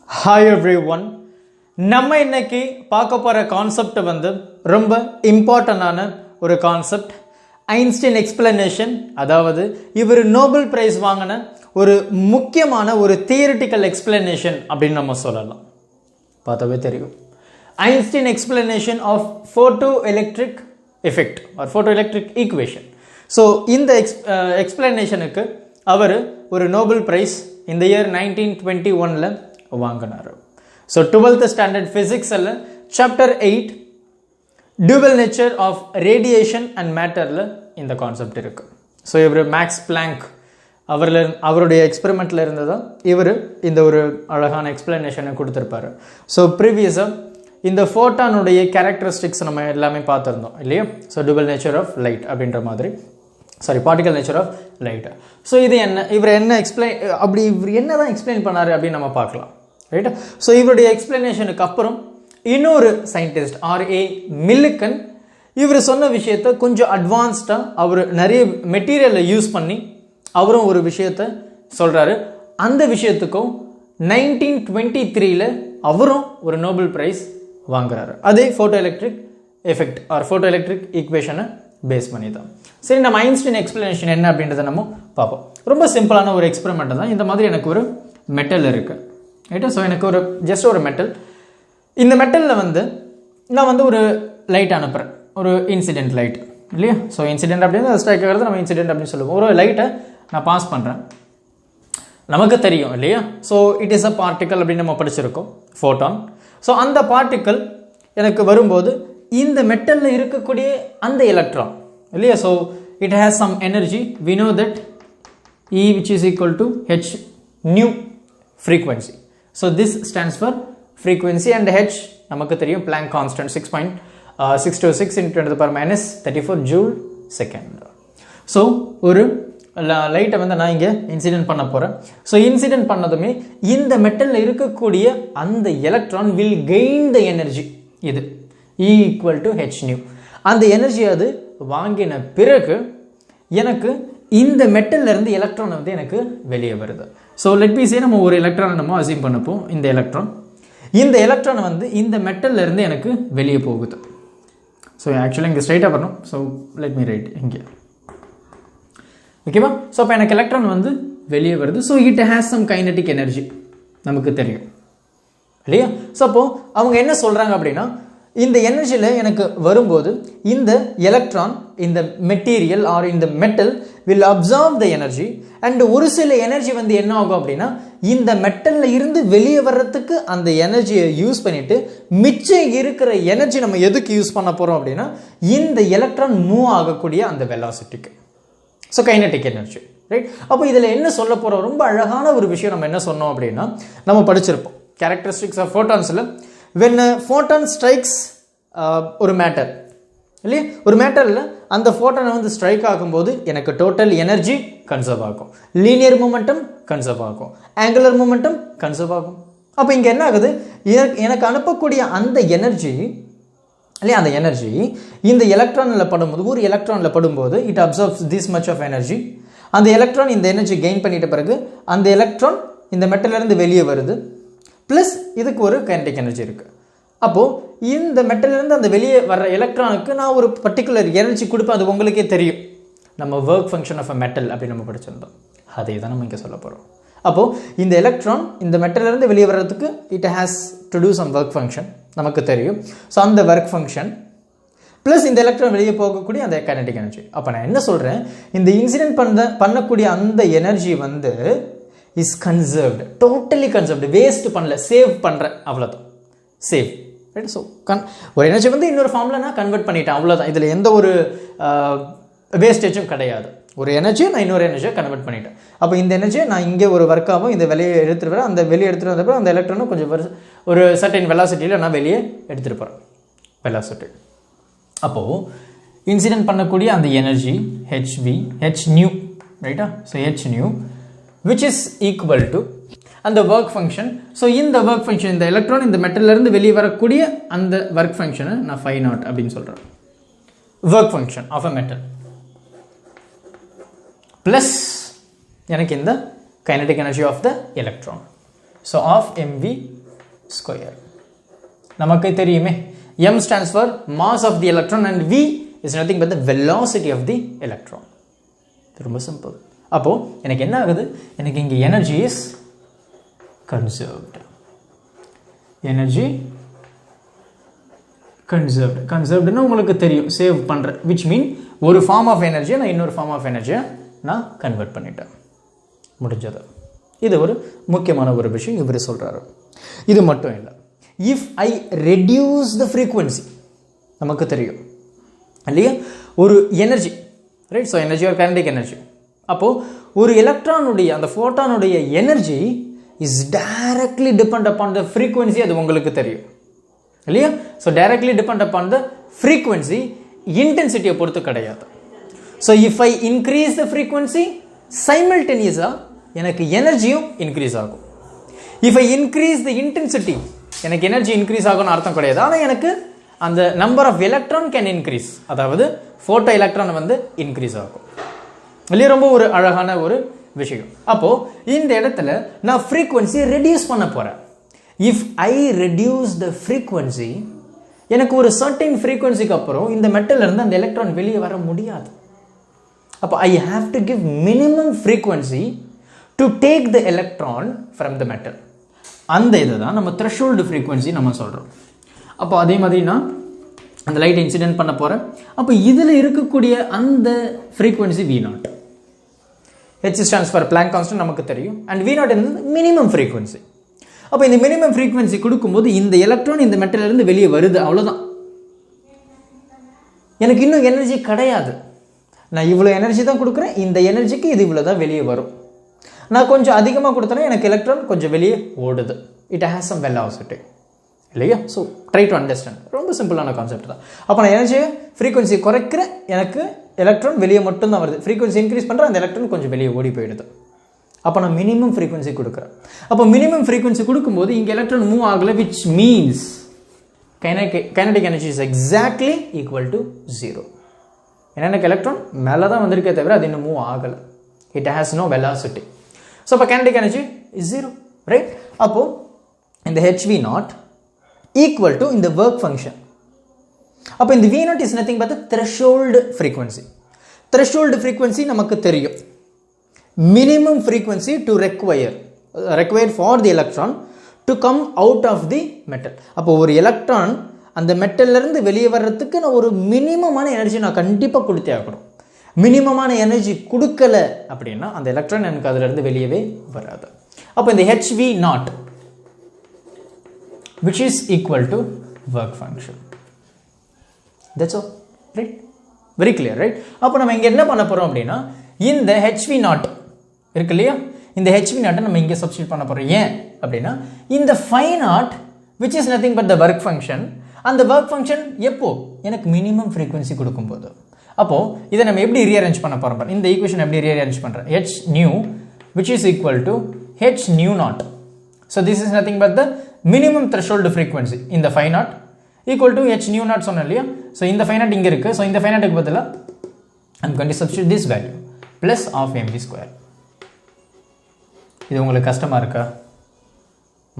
Hi everyone. நம்ம இன்னைக்கு பார்க்க போற கான்செப்ட் வந்து ரொம்ப இம்பார்ட்டன்டான ஒரு கான்செப்ட். ஐன்ஸ்டைன் எக்ஸ்பிளனேஷன், அதாவது இவர் நோபல் பிரைஸ் வாங்கின ஒரு முக்கியமான ஒரு தியரிட்டிக்கல் எக்ஸ்பிளனேஷன் அப்படின்னு நம்ம சொல்லலாம். பார்த்தாவே தெரியும். Einstein explanation of photoelectric effect or photoelectric equation. So இந்த எக்ஸ்பிளனேஷனுக்கு அவர் ஒரு நோபல் பிரைஸ் இந்த இயர் 1921 வாங்கினார். ஸோ 12th ஸ்டாண்டர்ட் ஃபிசிக்ஸில் chapter 8 dual nature of radiation and மேட்டரில் இந்த கான்செப்ட் இருக்குது. ஸோ இவர் மேக்ஸ் பிளாங்க் அவருடைய எக்ஸ்பெரிமெண்ட்டில் இருந்ததான் இவர் இந்த ஒரு அழகான எக்ஸ்பிளனேஷனை கொடுத்துருப்பாரு. ஸோ ப்ரீவியஸாக இந்த ஃபோட்டானுடைய கேரக்டரிஸ்டிக்ஸ் நம்ம எல்லாமே பார்த்துருந்தோம் இல்லையா? So dual nature of light அப்படின்ற மாதிரி, particle nature of light. So இது என்ன, இவர் என்ன இவர் என்ன தான் எக்ஸ்பிளைன் பண்ணார் அப்படின்னு நம்ம பார்க்கலாம், ரைட்டா? ஸோ இவருடைய எக்ஸ்பிளனேஷனுக்கு அப்புறம் இன்னொரு சயின்டிஸ்ட் R.A. மில்லிகன் இவர் சொன்ன விஷயத்த கொஞ்சம் அட்வான்ஸ்டாக அவர் நிறைய மெட்டீரியலை யூஸ் பண்ணி அவரும் ஒரு விஷயத்த சொல்கிறாரு. அந்த விஷயத்துக்கும் 1923 அவரும் ஒரு நோபல் பிரைஸ் வாங்குறாரு. அதே photo electric effect R photo electric ஈக்குவேஷனை பேஸ் பண்ணி தான். சரி, நம்ம ஐன்ஸ்டைன் எக்ஸ்பிளனேஷன் என்ன அப்படின்றத நம்ம பார்ப்போம். ரொம்ப சிம்பிளான ஒரு எக்ஸ்பெரிமெண்ட் தான். இந்த மாதிரி எனக்கு ஒரு மெட்டல் இருக்குது, ரைட்டா? ஸோ எனக்கு ஒரு ஜஸ்ட் ஒரு மெட்டல், இந்த மெட்டலில் வந்து நான் வந்து ஒரு லைட் அனுப்புகிறேன், ஒரு இன்சிடென்ட் லைட் இல்லையா? ஸோ இன்சிடென்ட் அப்படின்னு ஸ்ட்ரைக் ஆகிறது நம்ம இன்சிடென்ட் அப்படின்னு சொல்லுவோம். ஒரு லைட்டை நான் பாஸ் பண்ணுறேன், நமக்கு தெரியும் இல்லையா? So it is a particle அப்படின்னு நம்ம படிச்சிருக்கோம், ஃபோட்டான். ஸோ அந்த பார்ட்டிக்கல் எனக்கு வரும்போது இந்த மெட்டலில் இருக்கக்கூடிய அந்த எலக்ட்ரான் இல்லையா? So it has some energy. We know that E which is equal to h nu frequency. So this stands for frequency and h நமக்கு தெரியும் Planck constant 6.626 into 10 to the power minus 34 joule second. So ஒரு லைட்டை வந்து நான் இங்கே incident பண்ண போகிறேன். So incident பண்ணதுமே இந்த மெட்டலில் இருக்கக்கூடிய அந்த electron will gain the energy. இது E equal to h nu. அந்த எனர்ஜி அது வாங்கின பிறகு எனக்கு இந்த மெட்டல்ல இருந்து எலக்ட்ரான் வந்து எனக்கு வெளியே வருது. ஸோ லெட் மீ சே நம்ம ஒரு எலக்ட்ரானை நம்ம அசியூம் பண்ணப்போம். இந்த எலக்ட்ரான் வந்து இந்த மெட்டல்ல இருந்து எனக்கு வெளியே போகுது. ஸோ ஆக்சுவலாக இங்கே ஸ்ட்ரைட்டாக வரணும். ஸோ லெட் மீ ரைட் இங்கே, ஓகேவா? ஸோ அப்போ எனக்கு எலக்ட்ரான் வந்து வெளியே வருது. So it has some kinetic energy, நமக்கு தெரியும் இல்லையா? ஸோ அப்போ அவங்க என்ன சொல்றாங்க அப்படின்னா, இந்த எனர்ஜியில் எனக்கு வரும்போது இந்த எலக்ட்ரான் இந்த மெட்டீரியல் ஆர் இந்த metal will absorb the energy and ஒரு சில எனர்ஜி வந்து என்ன ஆகும் அப்படின்னா இந்த மெட்டலில் இருந்து வெளியே வர்றதுக்கு அந்த எனர்ஜியை யூஸ் பண்ணிட்டு மிச்சம் இருக்கிற எனர்ஜி நம்ம எதுக்கு யூஸ் பண்ண போகிறோம் அப்படின்னா இந்த எலக்ட்ரான் மூவ் ஆகக்கூடிய அந்த வெலாசிட்டிக்கு. So kinetic energy, right? அப்போ இதில் என்ன சொல்ல போகிறோம், ரொம்ப அழகான ஒரு விஷயம் நம்ம என்ன சொன்னோம் அப்படின்னா, நம்ம படிச்சிருப்போம் கேரக்டரிஸ்டிக்ஸ் ஆஃப் ஃபோட்டான்ஸில். when a photon strikes ஒரு மேட்டர் இல்லையா, ஒரு மேட்டரில் அந்த ஃபோட்டானை வந்து ஸ்ட்ரைக் ஆகும்போது எனக்கு டோட்டல் எனர்ஜி கன்சர்வ் ஆகும், லீனியர் மூமெண்டம் கன்சர்வ் ஆகும், ஆங்குலர் மூமெண்டம் கன்சர்வ் ஆகும். அப்போ இங்கே என்ன ஆகுது, எனக்கு அனுப்பக்கூடிய அந்த எனர்ஜி இல்லையா, அந்த எனர்ஜி இந்த எலக்ட்ரானில் படும்போது, ஒரு எலக்ட்ரானில் படும்போது it absorbs this much of energy. அந்த எலக்ட்ரான் இந்த எனர்ஜி கெயின் பண்ணிட்ட பிறகு அந்த எலக்ட்ரான் இந்த மெட்டலிருந்து வெளியே வருது, ப்ளஸ் இதுக்கு ஒரு கைனடிக் எனர்ஜி இருக்குது. அப்போது இந்த மெட்டலிருந்து அந்த வெளியே வர்ற எலக்ட்ரானுக்கு நான் ஒரு பர்டிகுலர் எனர்ஜி கொடுப்பேன். அது உங்களுக்கே தெரியும், நம்ம work function of a metal அப்படின்னு நம்ம படிச்சிருந்தோம். அதே தான் நம்ம இங்கே சொல்ல போகிறோம். அப்போது இந்த எலக்ட்ரான் இந்த மெட்டலிருந்து வெளியே வர்றதுக்கு it has to do some work function, நமக்கு தெரியும். ஸோ அந்த ஒர்க் ஃபங்க்ஷன் ப்ளஸ் இந்த எலக்ட்ரான் வெளியே போகக்கூடிய அந்த கைனடிக் எனர்ஜி. அப்போ நான் என்ன சொல்கிறேன், இந்த இன்சிடென்ட் பண்ணக்கூடிய அந்த எனர்ஜி வந்து is conserved, totally conserved, waste பண்ணல, சேவ் பண்ணுறேன், அவ்வளோதான், சேவ், ரைட்? ஸோ ஒரு எனர்ஜி வந்து இன்னொரு ஃபார்மில் நான் கன்வெர்ட் பண்ணிட்டேன், அவ்வளோதான். இதில் எந்த ஒரு வேஸ்டேஜும் கிடையாது. ஒரு எனர்ஜியை நான் இன்னொரு எனர்ஜியை கன்வெர்ட் பண்ணிட்டேன். அப்போ இந்த எனர்ஜியை நான் இங்கே ஒரு ஒர்க்காகவும் இந்த வெளியே எடுத்துகிட்டு வரேன். அந்த வெளியே எடுத்துகிட்டு வந்தப்போ அந்த எலக்ட்ரானும் கொஞ்சம் ஒரு சர்டைன் வெலாசிட்டியில் நான் வெளியே எடுத்துகிட்டு போகிறேன், வெலாசிட்டி. அப்போது இன்சிடென்ட் பண்ணக்கூடிய அந்த எனர்ஜி h nu, ரைட்டா? So h nu which is equal to அந்த ஒர்க் ஃபங்க்ஷன். ஸோ இந்த ஒர்க் ஃபங்க்ஷன், இந்த எலக்ட்ரான் இந்த மெட்டலிருந்து வெளியே வரக்கூடிய அந்த ஒர்க் ஃபங்க்ஷனை நான் φ0 அப்படின்னு சொல்கிறேன், work function of a metal, plus எனக்கு இந்த kinetic energy of the electron. So of mv square. நமக்கு தெரியுமே m stands for mass of the electron and v is nothing but the velocity of the electron. ரொம்ப simple. அப்போ எனக்கு என்ன ஆகுது? எனக்கு இங்க energy is conserved. Energy conserved. Conserved னா உங்களுக்கு தெரியும் சேவ் பண்ற, which mean ஒரு form of energy நான் இன்னொரு form of energy நான் கன்வர்ட் பண்ணிட்டேன். முடிஞ்சது. இது ஒரு முக்கியமான ஒரு விஷயம் இவரு சொல்றாரு. இது மட்டும் இல்ல. If I reduce the frequency, நமக்கு தெரியும் இல்லையா, ஒரு எனர்ஜி, ரைட்? ஸோ எனர்ஜி ஒரு கைனடிக் எனர்ஜி. அப்போ ஒரு எலக்ட்ரானுடைய அந்த ஃபோட்டானுடைய energy is directly depend upon the frequency. அது உங்களுக்கு தெரியும் இல்லையா? So directly depend upon the frequency, இன்டென்சிட்டியை பொறுத்து கிடையாது. So if I increase the frequency, சைமல்டேனியஸாக எனக்கு எனர்ஜியும் இன்க்ரீஸ் ஆகும். If I increase the intensity, எனக்கு எனர்ஜி இன்க்ரீஸ் ஆகும்னு அர்த்தம் கிடையாது, ஆனால் எனக்கு அந்த number of electron can increase, அதாவது ஃபோட்டோ எலக்ட்ரான் வந்து இன்க்ரீஸ் ஆகும் இல்லையா? ரொம்ப ஒரு அழகான ஒரு விஷயம். அப்போ இந்த இடத்துல நான் ஃப்ரீக்வன்சியை ரெடியூஸ் பண்ண போறேன். If I reduce the frequency, எனக்கு ஒரு சர்டன் ஃப்ரீக்வன்சிக்கு அப்புறம் இந்த மெட்டல்ல இருந்து அந்த எலக்ட்ரான் வெளியே வர முடியாது. அப்போ I have to give minimum frequency to take the electron from the metal. அந்த இதை தான் நம்ம த்ரெஷோல்டு ஃப்ரீக்வன்சி நம்ம சொல்றோம். அப்போ அதே மாதிரி நான் அந்த லைட் இன்சிடென்ட் பண்ண போறேன். அப்போ இதுல இருக்கக்கூடிய அந்த frequency V0. H stands for Planck constant நமக்கு தெரியும். and V0 என்பது மினிமம் ஃப்ரீக்வன்சி. அப்போ இந்த மினிமம் ஃப்ரீக்வன்சி கொடுக்கும்போது இந்த எலக்ட்ரான் இந்த மெட்டல்ல இருந்து வெளியே வருது, அவ்வளவுதான். எனக்கு இன்னும் எனர்ஜி கிடையாது. நான் இவ்வளோ எனர்ஜி தான் கொடுக்குறேன், இந்த எனர்ஜிக்கு இது இவ்வளோ தான் வெளியே வரும். நான் கொஞ்சம் அதிகமாக கொடுத்தேன்னா எனக்கு எலக்ட்ரான் கொஞ்சம் வெளியே ஓடுது. இட் ஹேஸ் சம் வெலாசிட்டி இல்லையா? So try to understand. ரொம்ப சிம்பிளான கான்செப்ட் தான். அப்போ நான் எனர்ஜியை ஃப்ரீக்வன்சி குறைக்கிறேன், எனக்கு எலக்ட்ரான் வெளியே மட்டும்தான் வருது. ஃப்ரீக்வன்சி இன்க்ரீஸ் பண்ணுறேன், அந்த எலக்ட்ரான் கொஞ்சம் வெளியே ஓடி போயிடுது. அப்போ நான் மினிமம் ஃப்ரீக்வன்சி கொடுக்குறேன். அப்போ மினிமம் ஃப்ரீக்வன்சி கொடுக்கும்போது இங்கே எலக்ட்ரான் மூவ் ஆகலை, which means kinetic energy is exactly equal to 0. ஏன்னா எனக்கு எலக்ட்ரான் மேலே தான் வந்திருக்கே தவிர அது இன்னும் மூவ் ஆகலை. It has no velocity. So அப்போ கைனடிக் எனர்ஜி இஸ் 0, ரைட்? அப்போ இந்த HV0 equal to இந்த work function. அப்போ இந்த V0 is nothing but the threshold frequency. Threshold frequency நமக்கு தெரியும். Minimum frequency to required for the electron to come out of the metal. அப்போ ஒரு electron அந்த மெட்டல்ல இருந்து வெளியே வர்றதுக்கு நான் ஒரு மினிமமான எனர்ஜி நான் கண்டிப்பாக கொடுத்தே ஆகணும். மினிமமான எனர்ஜி கொடுக்கல அப்படின்னா அந்த எலக்ட்ரான் எனக்கு அதுல இருந்து வெளியவே வராது. அப்போ இந்த HV0 which is equal to work function. That's all, right? Very clear, right? அப்போ நம்ம இங்க என்ன பண்ண போறோம் அப்படின்னா இந்த HV0 இருக்கு இல்லையா, இந்த HV0 நம்ம இங்க சப்ஸ்டிட்யூட் பண்ண போறோம். ஏன் அப்படின்னா இந்த Phi0 which is nothing but the work function, அந்த work function எப்போ எனக்கு மினிமம் ஃப்ரீக்வன்சி கொடுக்கும்போது. அப்போ இதை நம்ம எப்படி ரீஅரேஞ்ச் பண்ண போறோம்? இந்த ஈக்குவேஷன் எப்படி ரீஅரேஞ்ச் பண்றேன்? H nu which is equal to H nu naught. So this is nothing but the minimum threshold frequency in the Phi0 equal to H nu naught சொன்னேன் இல்லையா? ஸோ இந்த Phi0 இங்கே இருக்கு. ஸோ இந்த Phi0க்கு பதிலாக I'm going to substitute this value plus of mv square. இது உங்களுக்கு கஷ்டமா இருக்கா?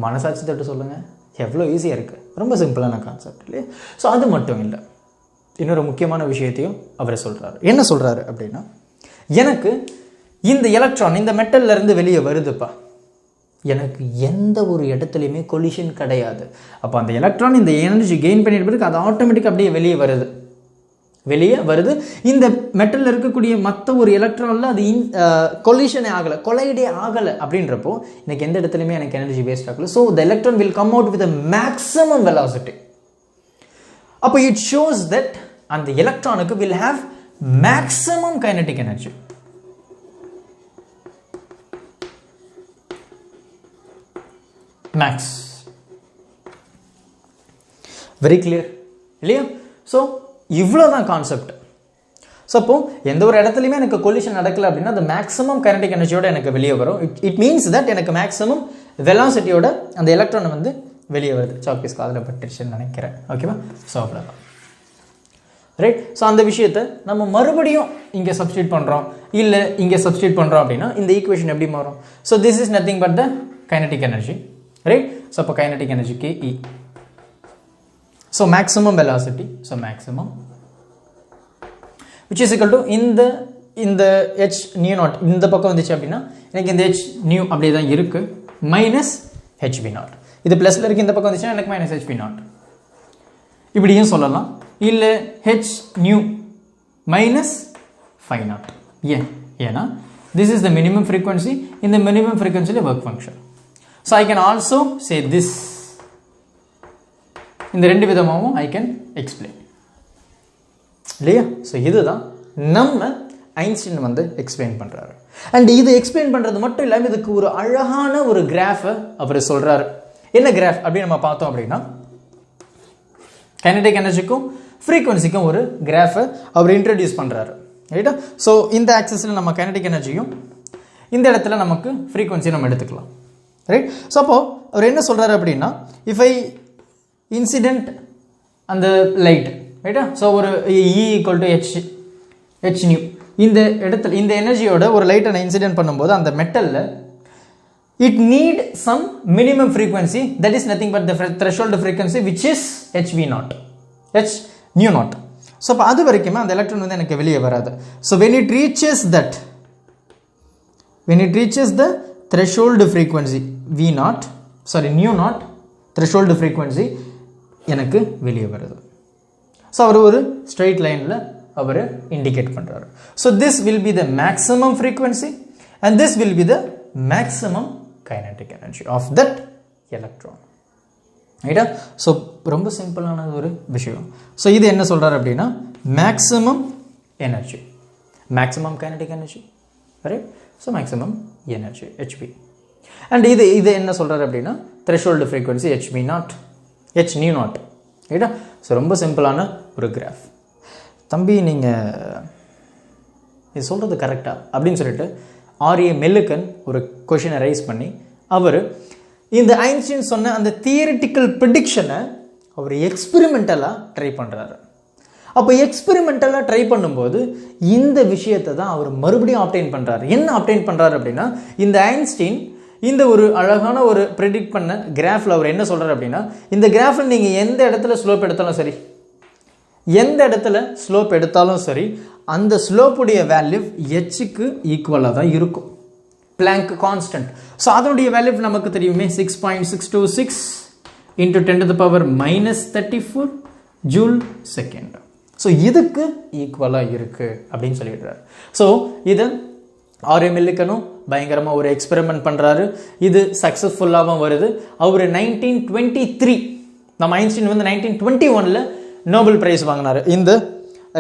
மனசாட்சி தட்டு சொல்லுங்க. எவ்வளோ ஈஸியாக இருக்கு, ரொம்ப சிம்பிளான கான்செப்ட் இல்லையா? ஸோ அது மட்டும் இல்லை, இன்னொரு முக்கியமான விஷயத்தையும் அவர் சொல்றாரு. என்ன சொல்றாரு அப்படின்னா, எனக்கு இந்த எலக்ட்ரான் இந்த மெட்டல்ல இருந்து வெளியே வருதுப்பா, எனக்கு எந்த ஒரு இடத்துலையுமே கொலிஷன் கிடையாது. அப்போ அந்த எலக்ட்ரான் இந்த எனர்ஜி கெயின் பண்ணிட்டு பிறகு அது ஆட்டோமேட்டிக்காக அப்படியே வெளியே வருது. இந்த மெட்டலில் இருக்கக்கூடிய மற்ற ஒரு எலக்ட்ரானில் அது கொலிஷனே ஆகலை, கொலைடே ஆகலை. அப்படின்றப்போ எனக்கு எந்த இடத்துலையுமே எனக்கு எனர்ஜி வேஸ்ட் ஆகலை. So the electron will come out with a maximum velocity. அப்போ இட் ஷோஸ் தட் அந்த எலக்ட்ரானுக்கு will have maximum kinetic energy. Max. Very clear இல்லையா? ஸோ இவ்வளோதான் கான்செப்ட். ஸோ அப்போ எந்த ஒரு இடத்துலையுமே எனக்கு கொலிஷன் நடக்கல அப்படின்னா அந்த மேக்ஸிமம் கைனடிக் எனர்ஜியோட எனக்கு வெளியே வரும். இட் மீன்ஸ் தட் எனக்கு மேக்ஸிமம் வெலாசிட்டியோட அந்த எலக்ட்ரான் வந்து வெளியே வருது. சாக்பீஸ் காதில் பட்டுருச்சுன்னு நினைக்கிறேன். ஓகேவா? ஸோ அவ்வளோதான், ரைட்? ஸோ அந்த விஷயத்தை நம்ம மறுபடியும் இங்கே சப்ஸ்டியூட் பண்ணுறோம், இல்லை இங்கே சப்ஸ்டியூட் பண்ணுறோம் அப்படின்னா இந்த ஈக்குவேஷன் எப்படி மாறும்? So this is nothing but the kinetic energy. right? So அப்போ kinetic energy KE. So maximum velocity, so maximum, which is equal to இந்த h nu naught இந்த பக்கம் வந்துச்சு அப்படின்னா எனக்கு இந்த h nu அப்படியே தான் இருக்கு minus hv naught. இது பிளஸ்ல இருக்கு, இந்த பக்கம் வந்துச்சுன்னா எனக்கு minus hv naught. இப்படியும் சொல்லலாம். இல்ல h nu minus phi naught. ஏன்னா this is the minimum frequency. In the minimum frequency work function. So I can also say this. இந்த ரெண்டு விதமாவும் I can explain. இல்லையா? So இதுதான் நம்ம ஐன்ஸ்டீன் வந்து எக்ஸ்பிளைன் பண்றாரு. அண்ட் இது எக்ஸ்பிளைன் பண்றது மட்டும் இல்லாம இதுக்கு ஒரு அழகான ஒரு கிராஃப் அவர் சொல்றாரு. என்ன கிராஃப் அப்படி நம்ம பார்த்தோம் அப்படின்னா கைனடிக் எனர்ஜிக்கும் ஃப்ரீக்வன்சிக்கும் ஒரு கிராஃப் அவர் இன்ட்ரோடியூஸ் பண்றாரு. ரைட்டா? ஸோ இந்த ஆக்சிஸில் நம்ம கைனடிக் எனர்ஜியும் இந்த இடத்துல நமக்கு ஃப்ரீக்வன்சி நம்ம எடுத்துக்கலாம். ரைட்? ஸோ அப்போ அவர் என்ன சொல்றாரு அப்படின்னா இஃப் ஐ இன்சிடென்ட் அந்த லைட், ரைட்டா? ஸோ ஒரு E equal to H new இந்த இடத்துல இந்த எனர்ஜியோட ஒரு லைட்டை நான் இன்சிடென்ட் பண்ணும்போது அந்த மெட்டலில் it need some minimum frequency that is nothing but the threshold frequency which is H V naught, H nu naught. So அப்போ அது வரைக்குமே அந்த எலக்ட்ரான் வந்து எனக்கு வெளியே வராது. ஸோ when it reaches the threshold frequency V naught, sorry nu naught threshold frequency எனக்கு வெளியே வருது. ஸோ அவர் ஒரு ஸ்ட்ரெயிட் லைனில் அவர் இண்டிகேட் பண்ணுறாரு. So this will be the maximum frequency and this will be the maximum kinetic energy of that electron. ரைட்டா? So ரொம்ப சிம்பிளான ஒரு விஷயம். ஸோ இது என்ன சொல்கிறார் அப்படின்னா maximum energy, maximum kinetic energy, right? So maximum energy HP. And இது என்ன சொல்கிறார் அப்படின்னா threshold frequency HP naught, H nu naught. ரைட்டா? ஸோ ரொம்ப சிம்பிளான ஒரு கிராஃப். தம்பி நீங்கள் இது சொல்கிறது கரெக்டா அப்படின்னு சொல்லிட்டு ஆர்ஏ மெல்லுக்கன் ஒரு கொஷினை ரைஸ் பண்ணி அவர் இந்த ஐன்ஸ்டீன் சொன்ன அந்த தியரிட்டிக்கல் ப்ரிடிக்ஷனை அவர் எக்ஸ்பெரிமெண்டலாக ட்ரை பண்ணுறாரு. அப்போ எக்ஸ்பெரிமெண்டலாக ட்ரை பண்ணும்போது இந்த விஷயத்தை தான் அவர் மறுபடியும் ஆப்டைன் பண்ணுறாரு. என்ன ஆப்டைன் பண்ணுறாரு அப்படின்னா இந்த ஐன்ஸ்டீன் இந்த ஒரு அழகான ஒரு ப்ரெடிக்ட் பண்ண கிராஃபில் அவர் என்ன சொல்கிறார் அப்படின்னா இந்த கிராஃபில் நீங்கள் எந்த இடத்துல ஸ்லோப் எடுத்தாலும் சரி, எந்த இடத்துல ஸ்லோப் எடுத்தாலும் சரி அந்த ஸ்லோப்புடைய வேல்யூ ஹெச்சுக்கு ஈக்குவலாக தான் இருக்கும். Blank constant. ஸோ அதனுடைய வேல்யூ நமக்கு தெரியுமே 6.626 into 10 to the power minus 34 joule second. So இதுக்கு ஈக்குவலாக இருக்குது அப்படின்னு சொல்லிடுறாரு. ஸோ இதை ஆர்ஏ மெல்லிக்கனும் பயங்கரமாக ஒரு எக்ஸ்பெரிமெண்ட் பண்ணுறாரு. இது சக்ஸஸ்ஃபுல்லாகவும் வருது. அவர் 1923 நம்ம ஐன்ஸ்டீன் வந்து 1921 நோபல் பிரைஸ் வாங்கினார் இந்த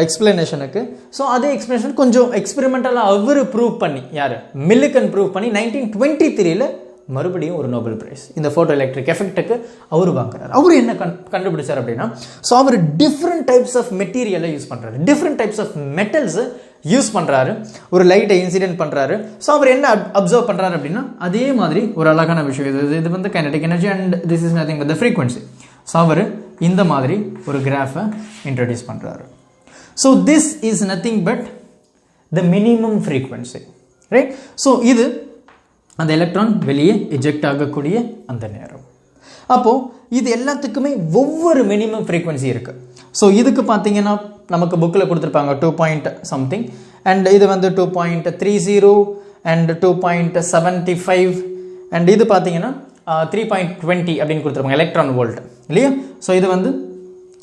எக்ஸ்பிளனேஷனுக்கு. ஸோ அதே எக்ஸ்பிளனேஷன் கொஞ்சம் எக்ஸ்பெரிமெண்டலாக அவர் ப்ரூவ் பண்ணி, யார் மில்லிகன் ப்ரூவ் பண்ணி 1923 மறுபடியும் ஒரு நோபல் பிரைஸ் இந்த ஃபோட்டோ எலக்ட்ரிக் எஃபெக்ட்டுக்கு அவர் வாங்குறாரு. அவர் என்ன கண்டுபிடிச்சார் அப்படின்னா ஸோ அவர் டிஃப்ரெண்ட் டைப்ஸ் ஆஃப் மெட்டீரியலை யூஸ் பண்ணுறாரு, டிஃப்ரெண்ட் டைப்ஸ் ஆஃப் மெட்டல்ஸை யூஸ் பண்ணுறாரு, ஒரு லைட்டை இன்சிடென்ட் பண்ணுறாரு. ஸோ அவர் என்ன அப்சர்வ் பண்ணுறாரு அப்படின்னா அதே மாதிரி ஒரு அழகான விஷயம் இது வந்து kinetic energy and this is nothing but the frequency. So அவர் இந்த மாதிரி ஒரு கிராஃபை இன்ட்ரடியூஸ் பண்ணுறாரு. So this is nothing but the minimum frequency, right? So இது அந்த எலக்ட்ரான் வெளியே எஜெக்ட் ஆகக்கூடிய அந்த நேரம். அப்போது இது எல்லாத்துக்குமே ஒவ்வொரு மினிமம் ஃப்ரீக்வன்சி இருக்குது. ஸோ இதுக்கு பார்த்தீங்கன்னா நமக்கு புக்கில் கொடுத்துருப்பாங்க 2 something அண்ட் இது வந்து 2.30 அண்ட் 2.75 அண்ட் இது பார்த்தீங்கன்னா 3.20 அப்படின்னு கொடுத்துருப்பாங்க எலக்ட்ரான் வோல்ட், இல்லையா? ஸோ இது வந்து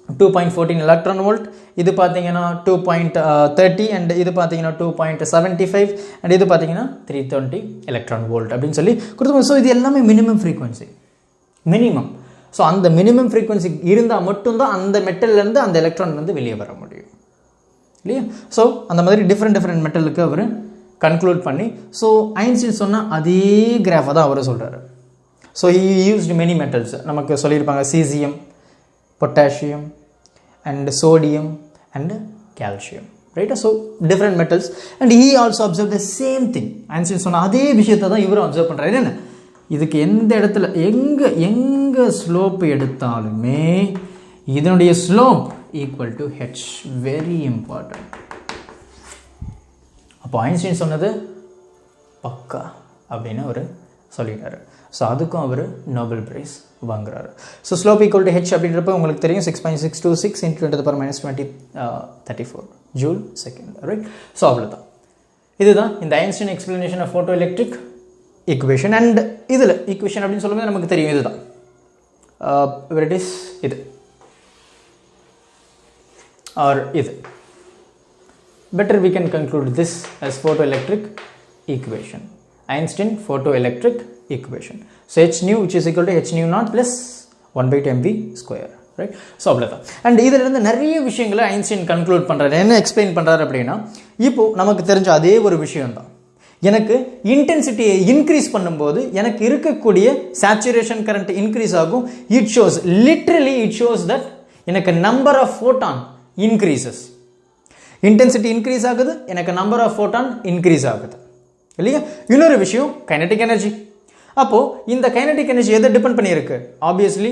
2.14 எலக்ட்ரான் வோல்ட், இது பார்த்தீங்கன்னா 2.30 அண்ட் இது பார்த்தீங்கன்னா 2.75 அண்ட் இது பார்த்தீங்கன்னா 320 எலக்ட்ரான் வோல்ட் அப்படின்னு சொல்லி கொடுத்துருப்பாங்க. ஸோ இது எல்லாமே மினிமம் ஃப்ரீக்வன்சி, மினிமம். ஸோ அந்த மினிமம் ஃப்ரீக்வன்சி இருந்தால் மட்டும்தான் அந்த மெட்டல்லேருந்து அந்த எலக்ட்ரான் வந்து வெளியே வர முடியும், இல்லையா? ஸோ அந்த மாதிரி டிஃப்ரெண்ட் மெட்டலுக்கு அவர் கன்க்ளூட் பண்ணி ஸோ ஐன்ஸ்டீன் சொன்னால் அதே கிராஃபை தான் அவர் சொல்கிறாரு. So he used many metals. நமக்கு சொல்லியிருப்பாங்க caesium, potassium and sodium and calcium, ரைட்டா? So different metals and he also observe the same thing. Einstein சொன்ன அதே விஷயத்தை தான் இவரும் அப்சர்வ் பண்ணுறாரு. என்ன இதுக்கு எந்த இடத்துல எங்கே ஸ்லோப் எடுத்தாலுமே இதனுடைய slope equal to H, very important. அப்போ ஐன்ஸ்டீன் சொன்னது பக்கா அப்படின்னு அவர் சொல்லிட்டாரு. ஸோ அதுக்கும் அவர் நோபல் ப்ரைஸ் வாங்குறாரு. So slope equal to H அப்படின்றப்ப உங்களுக்கு தெரியும் 6.626 × 10⁻20 34 ஜூல் செகண்ட், ரைட்? ஸோ அவ்வளோதான். இதுதான் இந்த Einstein explanation of photo electric equation. And இதில் ஈக்குவேஷன் அப்படின்னு சொல்லும்போது நமக்கு தெரியும் இதுதான் இட் இஸ் இது ஆர் இது. Better we can conclude this as photoelectric equation, Einstein photoelectric equation. So h nu which is equal to h nu naught plus 1/2mv square, right? So அவ்வளவுதான். And இதில் இருந்து நிறைய விஷயங்களை ஐன்ஸ்டைன் கன்க்ளூட் பண்ணுறாரு. என்ன explain பண்ணுறாரு அப்படின்னா, இப்போ நமக்கு தெரிஞ்ச அதே ஒரு விஷயம் தான், எனக்கு இன்டென்சிட்டியை இன்க்ரீஸ் பண்ணும்போது எனக்கு இருக்கக்கூடிய சேச்சுரேஷன் கரண்ட் இன்க்ரீஸ் ஆகும். It shows literally it shows that எனக்கு number of photon increases. Intensity increase ஆகுது, எனக்கு நம்பர் ஆஃப் ஃபோட்டான் இன்க்ரீஸ் ஆகுது இல்லையா? இன்னொரு விஷயம் கைனடிக் எனர்ஜி. அப்போது இந்த கைனடிக் எனர்ஜி எதை டிபெண்ட் பண்ணியிருக்கு? Obviously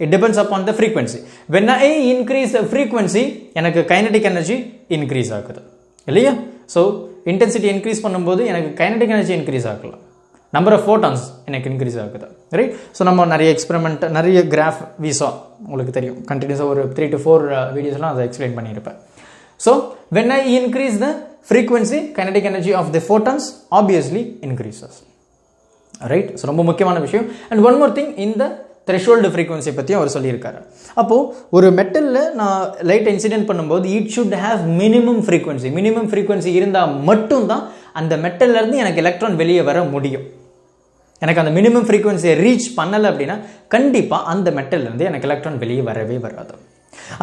it depends upon the frequency. When I increase the frequency எனக்கு கைனடிக் எனர்ஜி இன்க்ரீஸ் ஆகுது இல்லையா? ஸோ இன்டென்சிட்டி இன்க்ரீஸ் பண்ணும்போது எனக்கு கைனடிக் எனர்ஜி இன்க்ரீஸ் ஆகலாம், நம்பர் ஆஃப் ஃபோட்டான்ஸ் எனக்கு இன்க்ரீஸ் ஆகுது, ரைட்? ஸோ நம்ம நிறைய எக்ஸ்பெரிமெண்ட், நிறைய கிராஃப் விசா உங்களுக்கு தெரியும், கண்டினியூஸாக ஒரு 3 to 4 வீடியோஸ்லாம் அதை எக்ஸ்பிளைன் பண்ணியிருப்பேன். So when I increase the frequency, kinetic energy of the photons obviously increases, right? So ரொம்ப முக்கியமான விஷயம். And one more thing, இந்த threshold frequency பற்றி அவர் சொல்லியிருக்காரு. அப்போது ஒரு மெட்டலில் நான் லைட் இன்சிடென்ட் பண்ணும்போது it should have minimum frequency. Minimum frequency இருந்தால் மட்டும்தான் அந்த மெட்டல்லேருந்து எனக்கு எலக்ட்ரான் வெளியே வர முடியும். எனக்கு அந்த மினிமம் ஃப்ரீக்வன்சியை ரீச் பண்ணலை அப்படின்னா கண்டிப்பாக அந்த மெட்டல்லேருந்து எனக்கு எலக்ட்ரான் வெளியே வரவே வராது.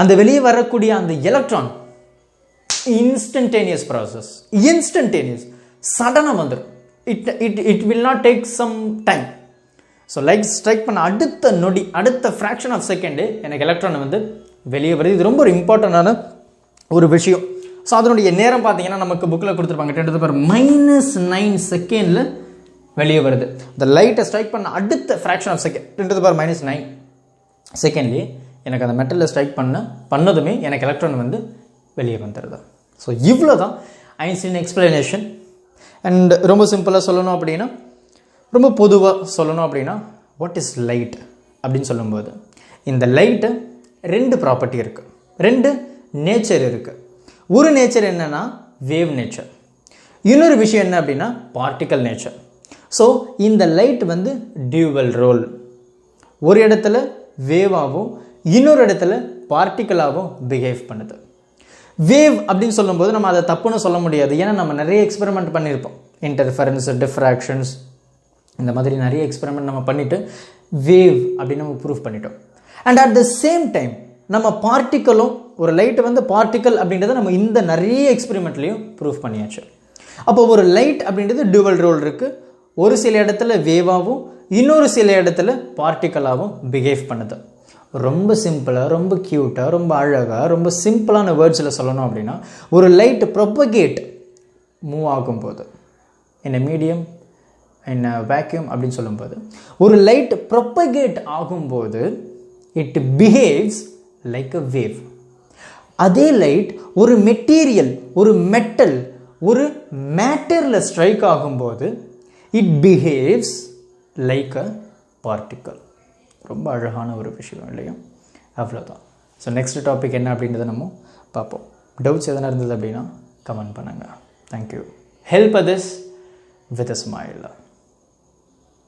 அந்த வெளியே வரக்கூடிய அந்த electron instantaneous process, instantaneous, sudden வந்துரும். it will not take some time. so like strike பண்ண அடுத்த நொடி, அடுத்த fraction of second எனக்கு எலக்ட்ரான் வந்து வெளியே வருது. இது ரொம்ப ஒரு இம்பார்ட்டன்டான ஒரு விஷயம். ஸோ அதனுடைய நேரம் பார்த்தீங்கன்னா நமக்கு புக்கில் கொடுத்துருப்பாங்க 10⁻⁹ செகண்டில் வெளியே வருது. இந்த லைட்டை ஸ்ட்ரைக் பண்ண அடுத்த ஃப்ராக்ஷன் ஆஃப் செகண்ட் 10⁻⁹ செகண்ட்லேயே எனக்கு அந்த மெட்டலில் ஸ்ட்ரைக் பண்ணதுமே எனக்கு எலக்ட்ரான் வந்து வெளியே வந்துடுது. ஸோ இவ்வளோ தான் ஐன்ஸ்டைன் எக்ஸ்பிளனேஷன். அண்ட் ரொம்ப சிம்பிளாக சொல்லணும் அப்படின்னா, ரொம்ப பொதுவாக சொல்லணும் அப்படின்னா, வாட் இஸ் லைட் அப்படின்னு சொல்லும்போது, இந்த லைட்டு 2 ப்ராப்பர்ட்டி இருக்குது, 2 நேச்சர் இருக்குது. ஒரு நேச்சர் என்னென்னா வேவ் நேச்சர், இன்னொரு விஷயம் என்ன அப்படின்னா பார்ட்டிக்கல் நேச்சர். ஸோ இந்த லைட் வந்து டியூவல் ரோல், ஒரு இடத்துல வேவாகவும் இன்னொரு இடத்துல பார்ட்டிக்கலாகவும் பிஹேவ் பண்ணுது. வேவ் அப்படின்னு சொல்லும்போது நம்ம அதை தப்புன்னு சொல்ல முடியாது, ஏன்னா நம்ம நிறைய எக்ஸ்பெரிமெண்ட் பண்ணியிருப்போம், இன்டர்ஃபரன்ஸ், டிஃப்ராக்ஷன்ஸ், இந்த மாதிரி நிறைய எக்ஸ்பெரிமெண்ட் நம்ம பண்ணிவிட்டு வேவ் அப்படின்னு நம்ம ப்ரூவ் பண்ணிட்டோம். And at the same time நம்ம பார்ட்டிக்கலும், ஒரு லைட்டு வந்து பார்ட்டிக்கல் அப்படின்றத நம்ம இந்த நிறைய எக்ஸ்பெரிமெண்ட்லேயும் ப்ரூவ் பண்ணியாச்சு. அப்போ ஒரு லைட் அப்படின்றது டியூவல் ரோல் இருக்குது, ஒரு சில இடத்துல வேவாகவும் இன்னொரு சில இடத்துல பார்ட்டிக்கலாகவும் பிஹேவ் பண்ணுது. ரொம்ப சிம்பிளாக, ரொம்ப க்யூட்டாக, ரொம்ப அழகாக, ரொம்ப சிம்பிளான வேர்ட்ஸில் சொல்லணும் அப்படின்னா, ஒரு லைட் ப்ரொபகேட் மூவ் ஆகும்போது இன் எ மீடியம், இன் அ வேக்யூம் அப்படின்னு சொல்லும்போது, ஒரு லைட் ப்ரொபகேட் ஆகும்போது it behaves like a wave. அதே லைட் ஒரு மெட்டீரியல், ஒரு மெட்டல், ஒரு மேட்டரில் ஸ்ட்ரைக் ஆகும்போது it behaves like a particle. ரொம்ப அழகான ஒரு விஷயம் இல்லையா? அவ்வளோதான். ஸோ நெக்ஸ்ட் டாபிக் என்ன அப்படின்றத நம்ம பார்ப்போம். டவுட்ஸ் எதனா இருந்தது அப்படின்னா கமெண்ட் பண்ணுங்கள். Thank you. Help others with a smile.